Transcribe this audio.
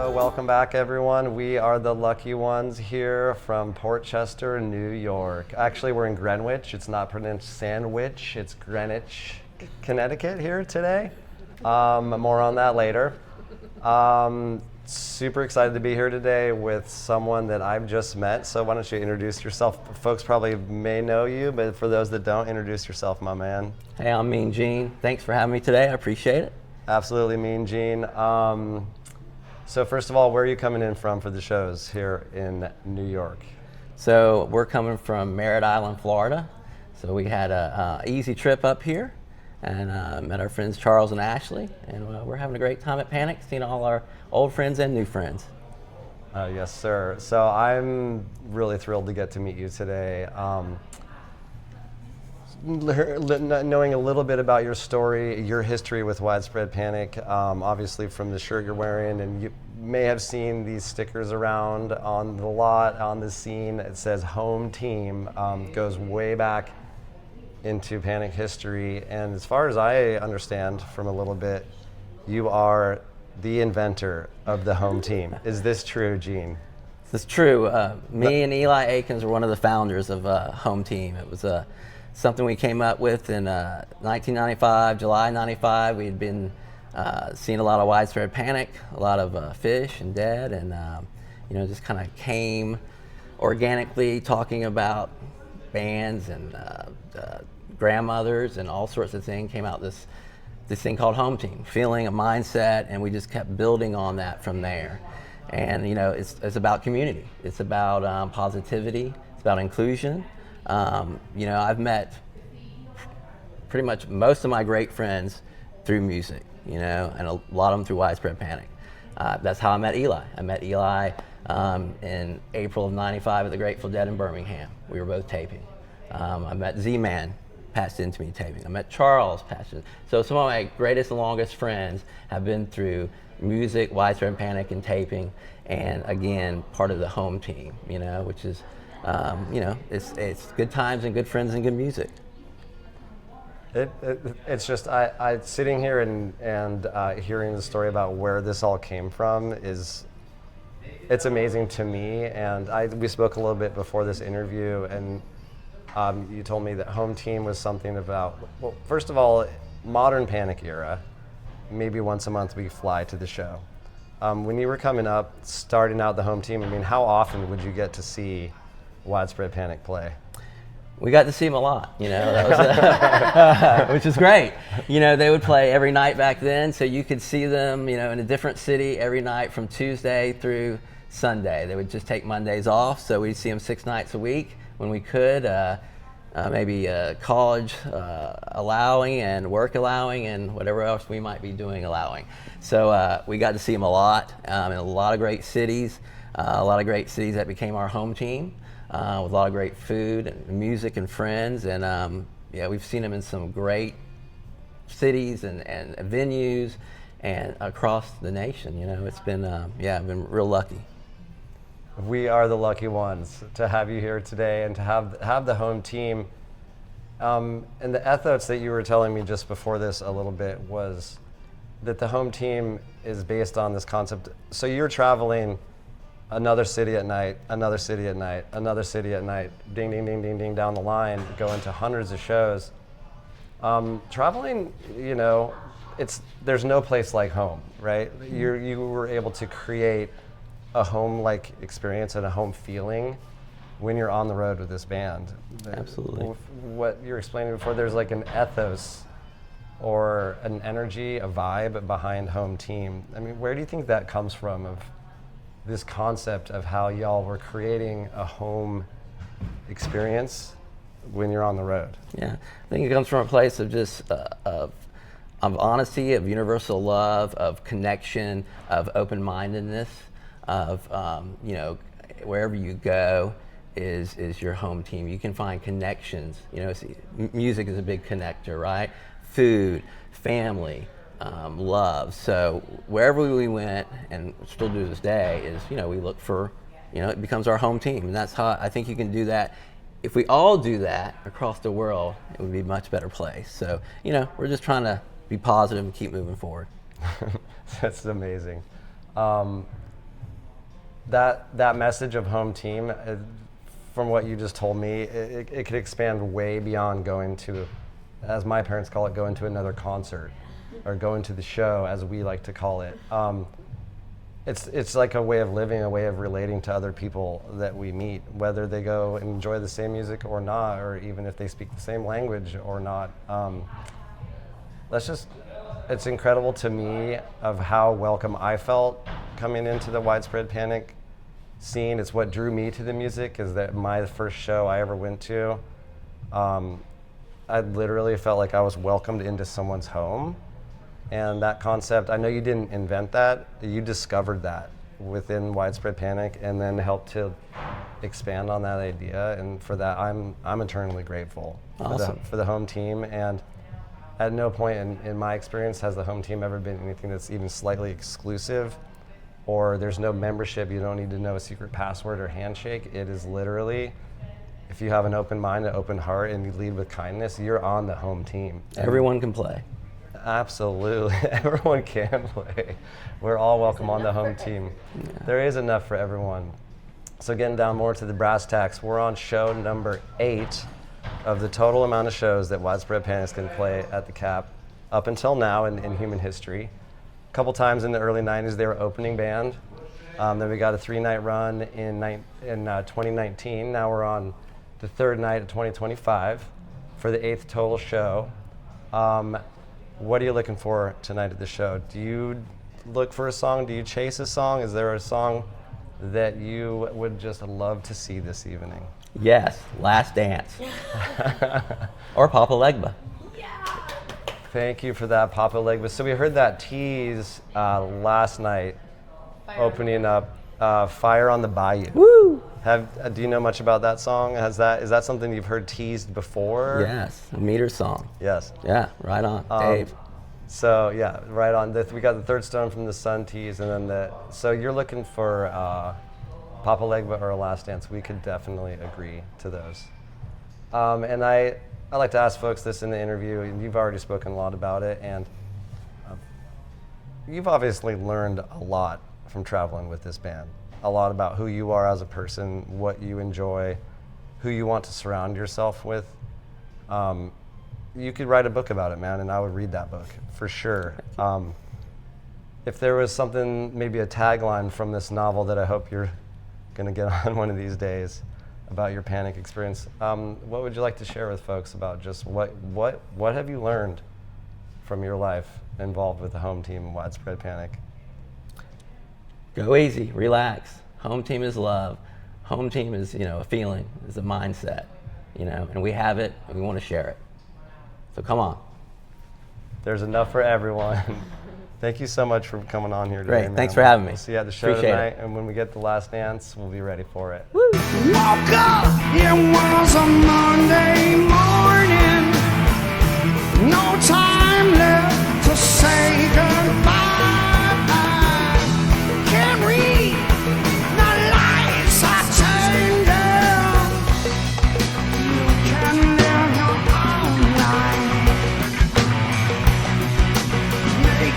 Welcome back, everyone. We are the lucky ones here from Port Chester, New York. Actually, we're in Greenwich. It's not pronounced sandwich, it's Greenwich, Connecticut here today. More on that later. Super excited to be here today with someone that I've just met. So why don't you introduce yourself? Folks probably may know you, but for those that don't, introduce yourself, my man. Hey, I'm Mean Gene. Thanks for having me today. I appreciate it. Absolutely, Mean Gene. So first of all, where are you coming in from for the shows here in New York? So we're coming from Merritt Island, Florida. So we had a easy trip up here and met our friends Charles and Ashley, and we're having a great time at Panic, seeing all our old friends and new friends. Yes, sir. So I'm really thrilled to get to meet you today. Knowing a little bit about your story, your history with Widespread Panic, obviously from the shirt you're wearing, and you may have seen these stickers around on the lot, on the scene. It says home team, goes way back into Panic history. And as far as I understand from a little bit, you are the inventor of the home team. Is this true, Gene? This is true. Me and Eli Akins were one of the founders of Home Team. It was something we came up with in 1995, July 95. We had been seeing a lot of Widespread Panic, a lot of Fish and Dead, and just kind of came organically talking about bands and grandmothers and all sorts of things. Came out this thing called Home Team, feeling a mindset, and we just kept building on that from there. And it's about community. It's about positivity. It's about inclusion. I've met pretty much most of my great friends through music, and a lot of them through Widespread Panic. That's how I met Eli. I met Eli in April of '95 at the Grateful Dead in Birmingham. We were both taping. I met Z-Man, passed into me taping. I met Charles, passed in. So some of my greatest and longest friends have been through music, Widespread Panic, and taping, and again, part of the Home Team, which is it's good times and good friends and good music. It's just I sitting here and hearing the story about where this all came from it's amazing to me. And we spoke a little bit before this interview, and you told me that Home Team was something about, well, first of all, modern Panic era. Maybe once a month we fly to the show. When you were coming up, starting out the Home Team, how often would you get to see Widespread Panic play? We got to see them a lot, that was, which is great. They would play every night back then, so you could see them, in a different city every night from Tuesday through Sunday. They would just take Mondays off, so we'd see them 6 nights a week when we could, maybe college allowing and work allowing and whatever else we might be doing allowing. So we got to see them a lot in a lot of great cities, that became our home team. With a lot of great food and music and friends, and we've seen them in some great cities and venues and across the nation. It's been I've been real lucky. We are the lucky ones to have you here today and to have the Home Team. And the ethos that you were telling me just before this a little bit was that the Home Team is based on this concept. So you're traveling another city at night, another city at night, another city at night, ding, ding, ding, ding, ding, down the line, going to hundreds of shows. Traveling, there's no place like home, right? You were able to create a home-like experience and a home feeling when you're on the road with this band. Absolutely. What you were explaining before, there's like an ethos or an energy, a vibe behind Home Team. Where do you think that comes from, of this concept of how y'all were creating a home experience when you're on the road? Yeah, I think it comes from a place of just of honesty, of universal love, of connection, of open-mindedness, of wherever you go is your home team. You can find connections. Music is a big connector, right? Food, family, love. So wherever we went, and still do to this day, is we look for, it becomes our home team, and that's how I think you can do that. If we all do that across the world, it would be a much better place. So we're just trying to be positive and keep moving forward. That's amazing. that message of home team, from what you just told me, it could expand way beyond going to, as my parents call it, going to another concert or going to the show, as we like to call it. It's like a way of living, a way of relating to other people that we meet, whether they go and enjoy the same music or not, or even if they speak the same language or not. It's incredible to me of how welcome I felt coming into the Widespread Panic scene. It's what drew me to the music, is that my first show I ever went to, I literally felt like I was welcomed into someone's home. And that concept, I know you didn't invent that, you discovered that within Widespread Panic and then helped to expand on that idea. And for that, I'm eternally grateful. Awesome. For the home team. And at no point in my experience has the home team ever been anything that's even slightly exclusive, or there's no membership, you don't need to know a secret password or handshake. It is literally, if you have an open mind, an open heart, and you lead with kindness, you're on the home team. Everyone can play. Absolutely, everyone can play. We're all welcome on the home team. Yeah. There is enough for everyone. So getting down more to the brass tacks, we're on show number 8 of the total amount of shows that Widespread Panic can play at the Cap up until now in human history. A couple times in the early 90s they were opening band. Then we got a 3-night run in 2019. Now we're on the 3rd night of 2025 for the 8th total show. What are you looking for tonight at the show? Do you look for a song? Do you chase a song? Is there a song that you would just love to see this evening? Yes, Last Dance. Or Papa Legba. Thank you for that, Papa Legba. So we heard that tease last night, opening up Fire on the Bayou. Woo! Do you know much about that song? Is that something you've heard teased before? Yes, a meter song. Yes. Yeah, right on, Dave. So yeah, right on. We got the Third Stone from the Sun tease, and then so you're looking for Papa Legba or a Last Dance. We could definitely agree to those. And I like to ask folks this in the interview, and you've already spoken a lot about it, and you've obviously learned a lot from traveling with this band. A lot about who you are as a person, what you enjoy, who you want to surround yourself with. You could write a book about it, man, and I would read that book for sure. If there was something, maybe a tagline from this novel that I hope you're gonna get on one of these days about your Panic experience, what would you like to share with folks about just what have you learned from your life involved with the home team and Widespread Panic? Go easy, relax. Home team is love. Home team is, a feeling, is a mindset, and we have it and we want to share it. So come on. There's enough for everyone. Thank you so much for coming on here today. Great, man. thanks for having me. We'll see you at the show Appreciate tonight, it. and when we get the Last Dance, we'll be ready for it. Woo! Woke up, it was a Monday morning. No time